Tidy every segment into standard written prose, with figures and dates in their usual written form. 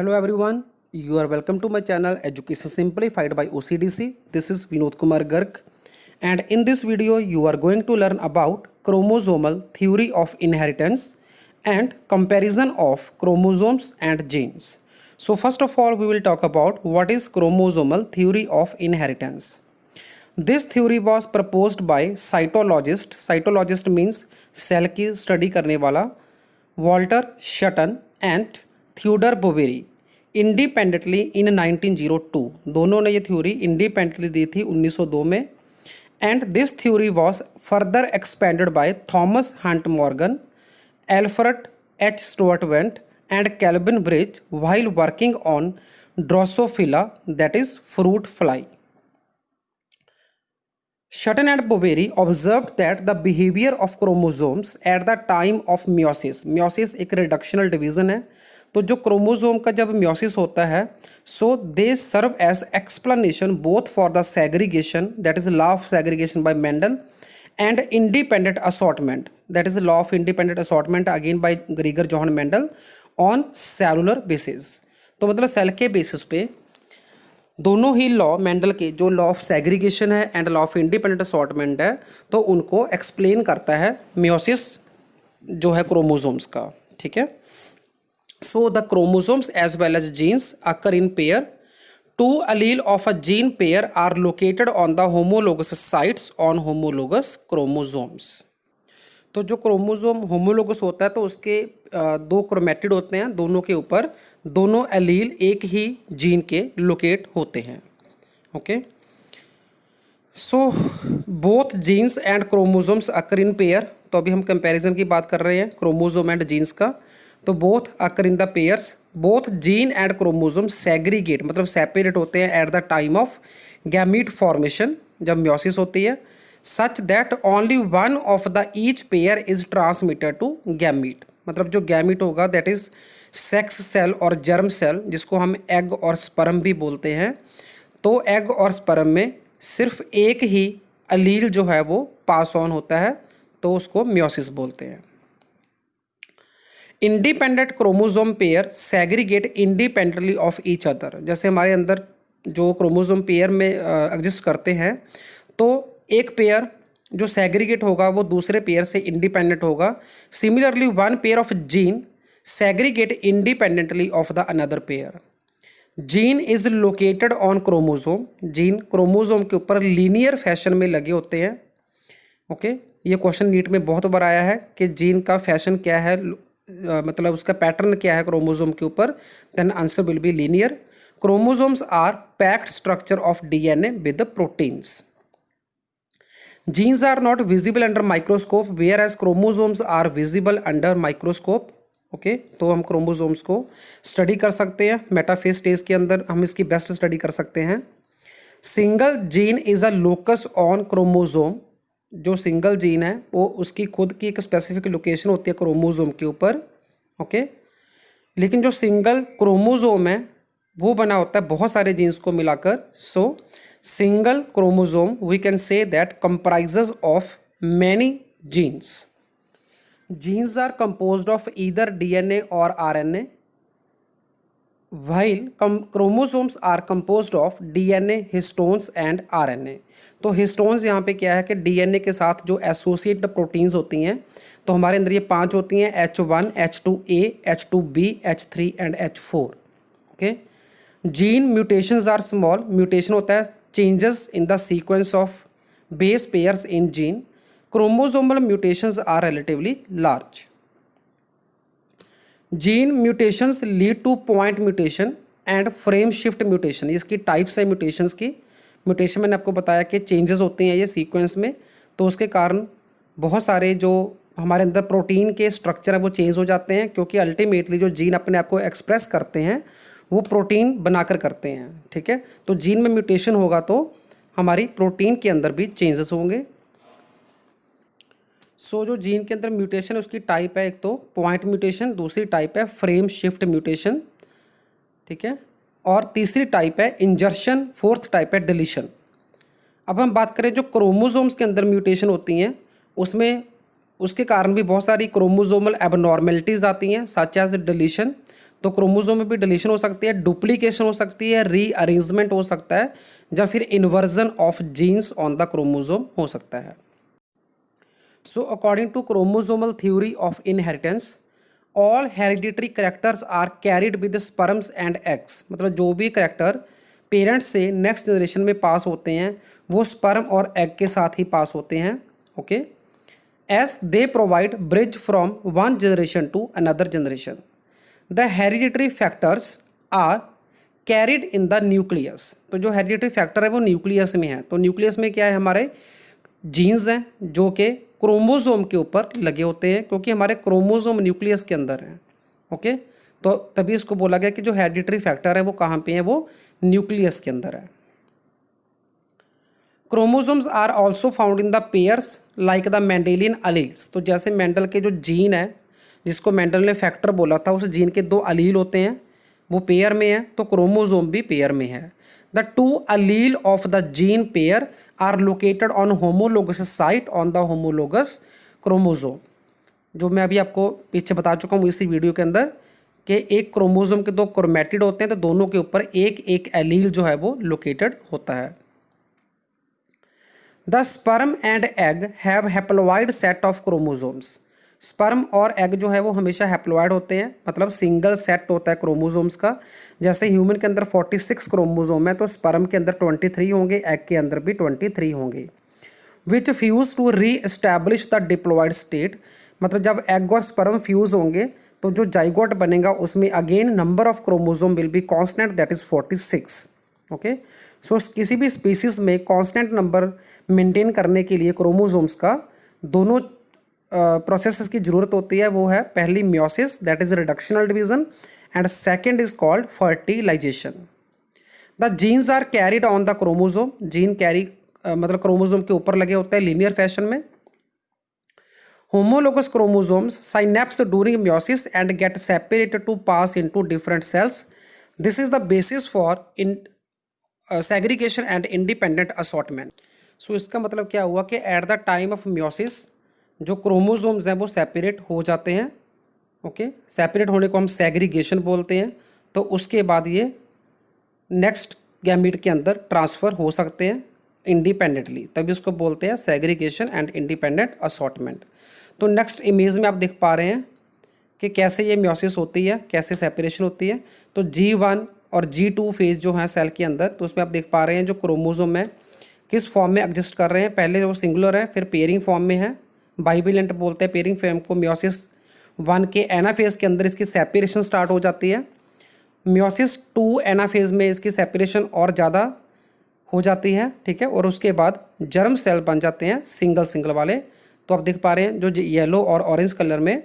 Hello everyone, you are welcome to my channel Education Simplified by OCDC. This is Vinod Kumar Garg, and in this video you are going to learn about chromosomal theory of inheritance and comparison of chromosomes and genes. So first of all we will talk about what is chromosomal theory of inheritance. This theory was proposed by cytologist. Cytologist means cell की study करने वाला Walter Sutton and Theodore Boveri independently in 1902। दोनों ने ये theory independently दी थी 1902 में। And this theory was further expanded by Thomas Hunt Morgan, Alfred H Sturtevant and Calvin Bridge while working on Drosophila, that is fruit fly. Sutton and Boveri observed that the behavior of chromosomes at the time of meiosis, meiosis एक reductional division है, तो जो chromosome का जब meiosis होता है so they serve as explanation both for the segregation, that is law of segregation by Mendel, and independent assortment, that is law of independent assortment again by Gregor Johann Mendel on cellular basis। तो मतलब cell के basis पे दोनों ही law Mendel के जो law of segregation है and law of independent assortment है तो उनको एक्सप्लेन करता है मियोसिस जो है क्रोमोसोम्स का। ठीक है, so the chromosomes as well as genes occur in pair. Two allele of a gene pair are located on the homologous sites on homologous chromosomes. तो जो क्रोमोसोम होमोलोगस होता है तो उसके दो क्रोमेटिड होते हैं, दोनों के ऊपर दोनों एलील एक ही जीन के लोकेट होते हैं। Okay, so both genes and chromosomes occur in pair. तो अभी हम कंपैरिजन की बात कर रहे हैं क्रोमोसोम एंड जीन्स का। तो both occur in the pairs, both gene and chromosome segregate मतलब सेपरेट होते हैं eight the time of gamete formation, जब मियोसिस होती है, such that only one of the each pair is transmitted to gamete। मतलब जो गैमीट होगा that is sex cell और जर्म सेल, जिसको हम एग और स्पर्म भी बोलते हैं। तो एग और स्पर्म में सिर्फ एक ही अलील जो है वो पास ऑन होता है, तो उसको मियोसिस बोलते हैं। Independent chromosome pair segregate independently of each other. जैसे हमारे अंदर जो क्रोमोसोम पेयर में एग्जिस्ट करते हैं तो एक पेयर जो सेग्रीगेट होगा वो दूसरे पेयर से इंडिपेंडेंट होगा। Similarly one pair of gene segregate independently of the another pair. Gene is located on chromosome, gene chromosome के ऊपर लीनियर फैशन में लगे होते हैं। ओके, ये क्वेश्चन नीट में बहुत बार आया है कि जीन का फैशन क्या है, मतलब उसका पैटर्न क्या है क्रोमोसोम के ऊपर, then answer will be linear. Chromosomes are packed structure of DNA with the proteins. Genes are not visible under microscope whereas chromosomes are visible under microscope। Okay, तो हम क्रोमोसोम्स को स्टडी कर सकते हैं मेटाफेज स्टेज के अंदर, हम इसकी बेस्ट स्टडी कर सकते हैं। Single gene is a locus on chromosome. जो सिंगल जीन है वो उसकी खुद की एक स्पेसिफिक लोकेशन होती है क्रोमोसोम के ऊपर। ओके, लेकिन जो सिंगल क्रोमोसोम है वो बना होता है बहुत सारे जीन्स को मिलाकर। सो single chromosome we can say that comprises of many genes। Genes are composed of either DNA or RNA while chromosomes are composed of DNA, histones and RNA। तो हिस्टोन्स यहाँ पे क्या है कि DNA के साथ जो एसोसिएट प्रोटीन्स होती हैं, तो हमारे अंदर ये 5 होती हैं, H1, H2A, H2B, H3 and H4। Okay, gene mutations are small, mutation होता है changes in the sequence of base pairs in gene। chromosomal mutations are relatively large। gene mutations lead to point mutation and frame shift mutation। इसकी types है mutations की। Mutation मैंने आपको बताया कि changes होते हैं ये सीक्वेंस में, तो उसके कारण बहुत सारे जो हमारे अंदर प्रोटीन के स्ट्रक्चर है वो चेंज हो जाते हैं, क्योंकि अल्टीमेटली जो जीन अपने आप को एक्सप्रेस करते हैं वो प्रोटीन बनाकर करते हैं। ठीक है, तो जीन में म्यूटेशन होगा तो हमारी प्रोटीन के अंदर भी चेंजेस होंगे। सो जो जीन के अंदर म्यूटेशन है उसकी टाइप है, एक तो पॉइंट म्यूटेशन, दूसरी टाइप है फ्रेम शिफ्ट म्यूटेशन। ठीक है, और तीसरी टाइप है इंजर्शन, फोर्थ टाइप है डिलीशन। अब हम बात करें जो क्रोमोसोम्स के अंदर म्यूटेशन होती हैं उसमें उसके कारण भी बहुत सारी क्रोमोसोमल एबनॉर्मेलिटीज़ आती हैं सच एज डिलीशन। तो क्रोमोसोम में भी डिलीशन हो सकती है, डुप्लीकेशन हो सकती है, रीअरेंजमेंट हो सकता है, या फिर inversion of genes on the chromosome हो सकता है। So according to chromosomal theory of inheritance, all hereditary characters are carried with sperms and eggs. मतलब जो भी करेक्टर पेरेंट्स से नेक्स्ट जनरेशन में पास होते हैं वो स्पर्म और एग के साथ ही पास होते हैं। Okay, as they provide bridge from one generation to another generation. The hereditary factors are carried in the nucleus. तो जो हेरिडिटरी फैक्टर है वो न्यूक्लियस में है। तो न्यूक्लियस में क्या है, हमारे जीन्स हैं जो कि क्रोमोसोम के ऊपर लगे होते हैं, क्योंकि हमारे क्रोमोसोम न्यूक्लियस के अंदर हैं। ओके, तो तभी इसको बोला गया कि जो हेरिडिटरी फैक्टर है वो कहाँ पे है, वो न्यूक्लियस के अंदर है। Chromosomes are also found in the pairs like the Mendelian alleles. तो जैसे मेंडल के जो जीन है, जिसको मेंडल ने फैक्टर बोला था, उस जीन के 2 अलील होते हैं, वो पेयर में है, तो क्रोमोसोम भी पेयर में है। The 2 allele of the gene pair are located on homologous site on the homologous chromosome. जो मैं अभी आपको पीछे बता चुका हूँ इसी वीडियो के अंदर कि एक क्रोमोसोम के 2 क्रोमैटिड होते हैं, तो दोनों के ऊपर एक एक एलील जो है वो लोकेटेड होता है। The sperm and egg have haploid set of chromosomes. Sperm और एग जो है वो हमेशा हैप्लॉइड होते हैं, मतलब सिंगल सेट होता है क्रोमोसोम्स का। जैसे ह्यूमन के अंदर 46 क्रोमोसोम है, तो स्पर्म के अंदर 23 होंगे, एग के अंदर भी 23 होंगे। Which fuse to re establish the diploid state. मतलब जब एग और स्पर्म फ्यूज होंगे तो जो जाइगोट बनेगा उसमें again number of chromosome will be constant, that is 46। Okay, so किसी भी स्पीसीज में कांस्टेंट नंबर मेंटेन करने के लिए क्रोमोसोम्स का दोनों प्रोसेसेस की जरूरत होती है। वो है पहली meiosis, that is reductional division, and second is called fertilization. The genes are carried on the chromosome. Gene carry मतलब क्रोमोसोम के ऊपर लगे होते हैं लीनियर फैशन में। Homologous chromosomes synapse during meiosis and get separated to pass into different cells. This is the basis for in segregation and independent assortment. So इसका मतलब क्या हुआ कि at the time of meiosis जो chromosomes हैं वो separate हो जाते हैं। ओके, सेपरेट होने को हम सेग्रीगेशन बोलते हैं। तो उसके बाद ये नेक्स्ट गैमीट के अंदर ट्रांसफ़र हो सकते हैं इंडिपेंडेंटली, तभी उसको बोलते हैं सेग्रीगेशन एंड इंडिपेंडेंट असॉर्टमेंट। तो नेक्स्ट इमेज में आप देख पा रहे हैं कि कैसे ये मियोसिस होती है, कैसे सेपरेशन होती है। तो G1 और G2 फेज जो है सेल के अंदर, तो उसमें आप देख पा रहे हैं जो क्रोमोसोम है किस फॉर्म में एग्जिस्ट कर रहे हैं। पहले वो सिंगुलर है, फिर पेयरिंग फॉर्म में है, बाइवेलेंट बोलते हैं पेयरिंग फॉर्म को। मियोसिस 1 के एनाफेज के अंदर इसकी सेपरेशन स्टार्ट हो जाती है। मियोसिस 2 एनाफेज में इसकी सेपरेशन और ज़्यादा हो जाती है, ठीक है। और उसके बाद जर्म सेल बन जाते हैं सिंगल सिंगल वाले। तो आप देख पा रहे हैं जो येलो और ऑरेंज कलर में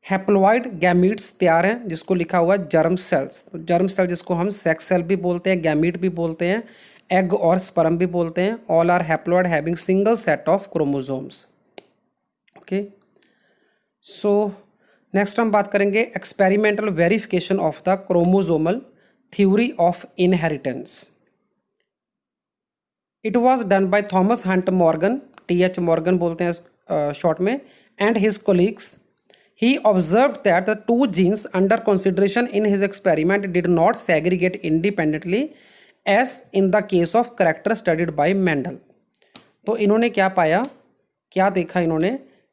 हैप्लॉइड गैमीट्स तैयार हैं, जिसको लिखा हुआ है जर्म सेल्स। तो जर्म सेल जिसको हम सेक्स सेल भी बोलते हैं, गैमीट भी बोलते हैं, एग और स्पर्म भी बोलते हैं। All are haploid having single set of chromosomes. Okay, so next हम बात करेंगे experimental verification of the chromosomal theory of inheritance. It was done by Thomas Hunt Morgan, TH Morgan बोलते हैं शॉर्ट में, and his colleagues. He observed that the 2 genes under consideration in his experiment did not segregate independently as in the case of character studied by Mendel। तो इन्होंने क्या पाया, क्या देखा इन्होंने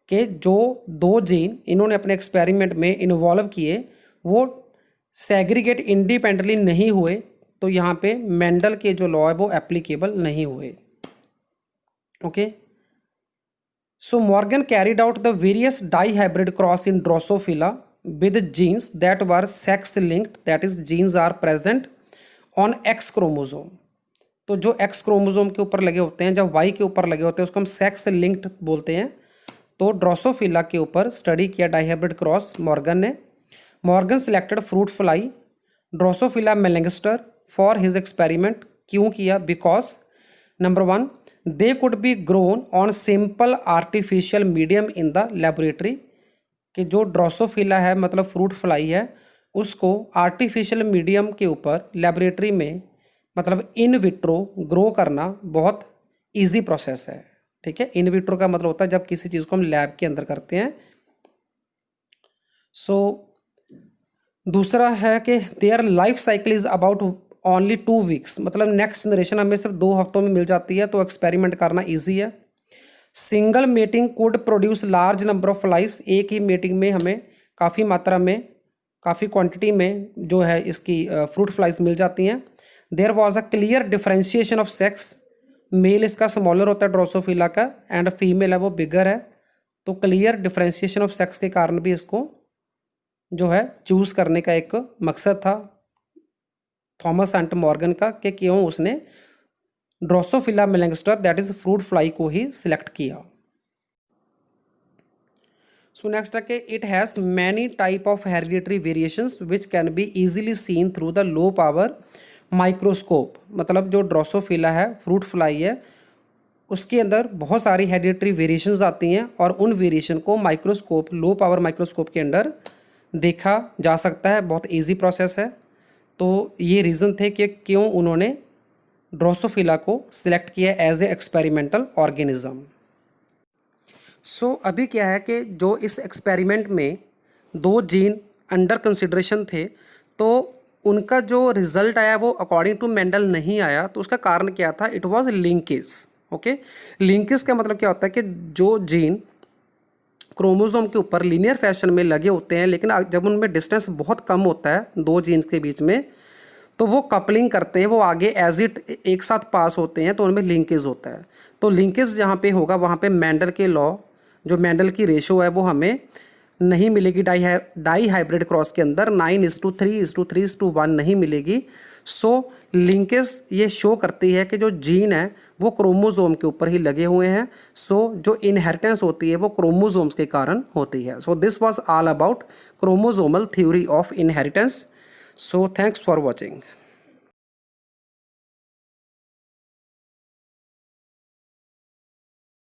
कि जो 2 जीन इन्होंने अपने एक्सपेरिमेंट में इन्वॉल्व किए वो सेग्रीगेट इंडिपेंडेंटली नहीं हुए। तो यहाँ पे मेंडल के जो लॉ है वो एप्लीकेबल नहीं हुए। Okay, so Morgan carried out the various dihybrid cross in Drosophila with genes that were sex linked, that is genes are present on X chromosome। तो जो X क्रोमोसोम के ऊपर लगे होते हैं, जब Y के ऊपर लगे होते हैं उसको हम सेक्स लिंक्ड बोलते हैं। तो ड्रोसोफिला के ऊपर स्टडी किया डाइहाइब्रिड क्रॉस मॉर्गन ने। Morgan selected fruit fly drosophila melanogaster for his experiment. क्यों किया? Because number 1 they could be grown on simple artificial medium in the laboratory. कि जो ड्रोसोफिला है मतलब फ्रूट फ्लाई है उसको आर्टिफिशियल मीडियम के ऊपर लेबोरेटरी में मतलब इन विट्रो ग्रो करना बहुत इजी प्रोसेस है, ठीक है। इन विट्रो का मतलब होता है जब किसी चीज़ को हम लैब के अंदर करते हैं। सो दूसरा है कि their life cycle is about only 2 weeks, मतलब नेक्स्ट जनरेशन हमें सिर्फ 2 हफ्तों में मिल जाती है, तो एक्सपेरिमेंट करना ईजी है। Single mating could produce large number of flies, एक ही मेटिंग में हमें काफ़ी मात्रा में, काफ़ी क्वांटिटी में जो है इसकी फ्रूट फ्लाइज मिल जाती हैं। There was a clear differentiation of sex, male इसका स्मॉलर होता है ड्रोसोफिला का, एंड फीमेल है वो बिगर है। तो क्लियर डिफ्रेंशिएशन ऑफ सेक्स के कारण भी इसको जो है चूज़ करने का एक मकसद था थॉमस एंट मॉर्गन का, कि क्यों उसने drosophila melanogaster that is fruit fly को ही सिलेक्ट किया। सो नेक्स्ट है कि it has many type of hereditary variations which can be easily seen through the low power microscope, मतलब जो ड्रोसोफिला है फ्रूट फ्लाई है उसके अंदर बहुत सारी हेरिडिटरी वेरिएशंस आती हैं और उन वेरिएशन को माइक्रोस्कोप, लो पावर माइक्रोस्कोप के अंदर देखा जा सकता है। बहुत इजी प्रोसेस है। तो ये रीज़न थे कि क्यों उन्होंने ड्रोसोफिला को सिलेक्ट किया एज ए एक्सपेरिमेंटल ऑर्गेनिज्म। सो अभी क्या है कि जो इस एक्सपेरिमेंट में 2 जीन अंडर कंसिडरेशन थे, तो उनका जो रिजल्ट आया वो अकॉर्डिंग टू मेंडल नहीं आया। तो उसका कारण क्या था? It was linkage. Okay, linkage का मतलब क्या होता है कि जो जीन क्रोमोसोम के ऊपर लीनियर फैशन में लगे होते हैं, लेकिन जब उनमें डिस्टेंस बहुत कम होता है 2 जीन्स के बीच में, तो वो कपलिंग करते हैं, वो आगे एज इट एक साथ पास होते हैं, तो उनमें लिंकेज होता है। तो लिंकेज जहाँ पे होगा वहाँ पे मेंडल के लॉ, जो मेंडल की रेशो है वो हमें नहीं मिलेगी डाई हाइब्रिड क्रॉस के अंदर 9:3:3:1 नहीं मिलेगी। सो लिंकेज ये शो करती है कि जो जीन है वो क्रोमोसोम के ऊपर ही लगे हुए हैं। सो जो इनहेरिटेंस होती है वो क्रोमोसोम्स के कारण होती है। So this was all about chromosomal theory of inheritance. So thanks for watching.